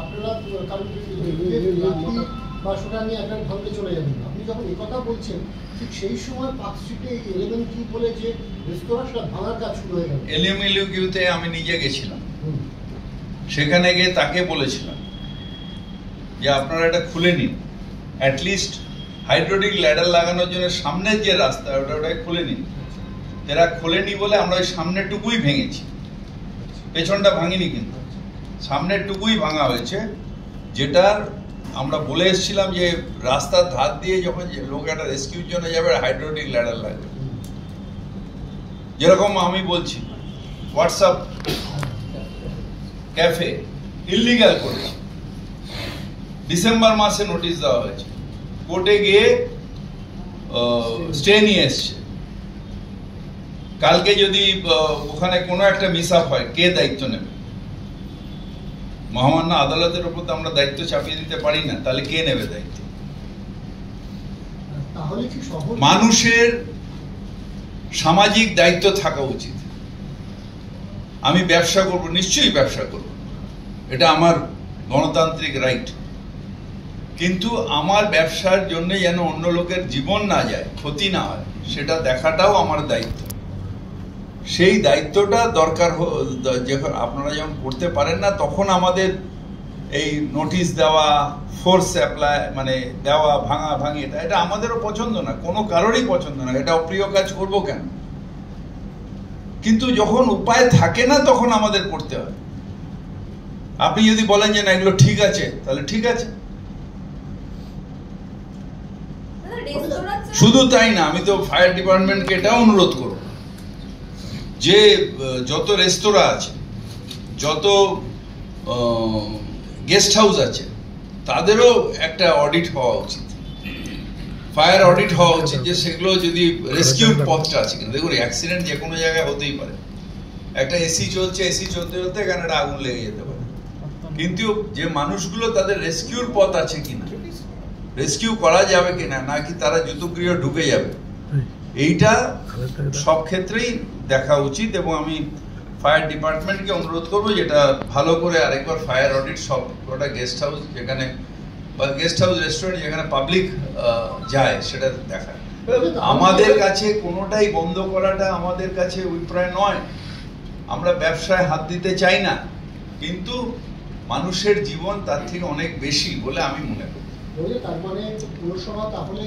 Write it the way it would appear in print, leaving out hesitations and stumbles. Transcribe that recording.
আপনারা কারণ বা সেটা নিয়ে আপনার ভাঙতে চলে যাবেন। আপনি যখন এই কথা বলছেন ঠিক সেই সময় পার্ক স্ট্রিটে এই এলিমেন্ট কিউ বলে যে রেস্তোরাঁ সেটা ভাঙার কাজ শুরু হয়ে গেল। এলিমেন্ট কিউতে আমি নিজে গেছিলাম, সেখানে গিয়ে তাকে বলেছিলাম যে আপনারা এটা খুলে নিন, অ্যাটলিস্ট হাইড্রোলিক ল্যাডার লাগানোর জন্য সামনের যে রাস্তা ওটাকে খুলে নিন। এরা খোলেনি বলে আমরা ওই সামনেরটুকুই ভেঙেছি, পেছনটা ভাঙিনি, কিন্তু সামনেরটুকুই ভাঙা হয়েছে। যেটার আমরা বলে এসেছিলাম যে রাস্তার ধার দিয়ে যখন লোক একটা রেস্কিউর জন্য যাবে হাইড্রোলিক ল্যাডার লাগবে। যেরকম আমি বলছি হোয়াটসঅ্যাপ ক্যাফে ইলিগাল করেছে, ডিসেম্বর মাসে নোটিশ দেওয়া হয়েছে, কোর্টে গিয়ে স্টে নিয়ে এসছে। কালকে যদি ওখানে কোনো একটা মিস আপ হয়, কে দায়িত্ব নেবে? মহামান্য আদালতের উপর তো আমরা দায়িত্ব চাপিয়ে দিতে পারি না, তাহলে কে নেবে দায়িত্ব? মানুষের সামাজিক দায়িত্ব থাকা উচিত। আমি ব্যবসা করব, নিশ্চয়ই ব্যবসা করব, এটা আমার গণতান্ত্রিক রাইট, কিন্তু আমার ব্যবসার জন্য যেন অন্য লোকের জীবন না যায়, ক্ষতি না হয়, সেটা দেখাটাও আমার দায়িত্ব। সেই দায়িত্বটা দরকার। যখন আপনারা যখন করতে পারেন না, তখন আমাদের এই নোটিশ দেওয়া, ফোর্স অ্যাপ্লাই মানে দেওয়া, ভাঙা ভাঙি, এটা আমাদেরও পছন্দ না, কোনো কারোরই পছন্দ না। এটা অপ্রিয় কাজ করব কেন? কিন্তু যখন উপায় থাকে না তখন আমাদের করতে হয়। আপনি যদি বলেন যে না এগুলো ঠিক আছে, তাহলে ঠিক আছে। শুধু তাই না, আমি তো ফায়ার ডিপার্টমেন্টকে এটাও অনুরোধ করব যে যত রেস্তোরাঁ আছে, যত গেস্ট হাউস আছে, তাদেরও একটা অডিট হওয়া উচিত, ফায়ার অডিট হওয়া উচিত, যে সেগুলো যদি রেস্কিউর পথটা আছে কিনা। দেখুন, অ্যাক্সিডেন্ট যে কোনো জায়গায় হতেই পারে। একটা এসি চলছে, এসি চলতে চলতে এখানে একটা আগুন লেগে যেতে পারে, কিন্তু যে মানুষগুলো তাদের রেস্কিউর পথ আছে কিনা, রেস্কিউ করা যাবে কিনা, নাকি তারা জুতোগৃহ ঢুকে যাবে, এইটা সব ক্ষেত্রেই দেখা উচিত। এবং আমি ফায়ার ডিপার্টমেন্টকে অনুরোধ করবো যেটা ভালো করে আরেকবার ফায়ার অডিট সব কটা গেস্ট হাউস যেখানে, বা গেস্ট হাউস রেস্টুরেন্ট যেখানে পাবলিক যায়, সেটা দেখা। আমাদের কাছে কোনোটাই বন্ধ করাটা আমাদের কাছে অভিপ্রায় নয়, আমরা ব্যবসায় হাত দিতে চাই না, কিন্তু মানুষের জীবন তার থেকে অনেক বেশি বলে আমি মনে করি। তার মানে পুরসভা তাহলে